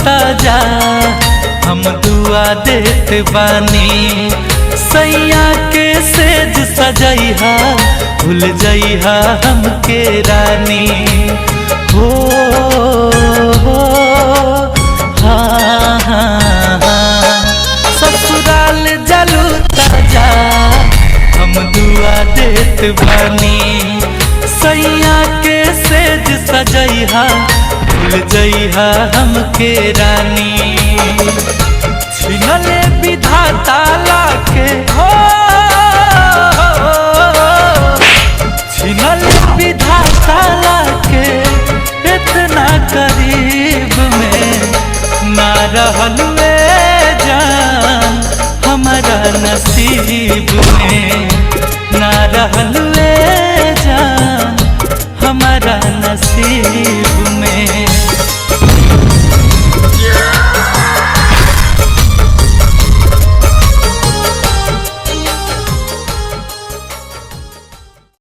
ताजा हम दुआ देत बानी। सैया के सेज सजैहा भूल जइहा हमके रानी। हो हाँ हाँ हाँ ससुराल जलू ताजा हम दुआ देत बानी। सैया के सेज सजैहा भूल जइहा हमके रानी। छिनले विधाता लाके हो छिनले विधाता लाके इतना करीब में ना रहल जान हमारा नसीब में ना रहल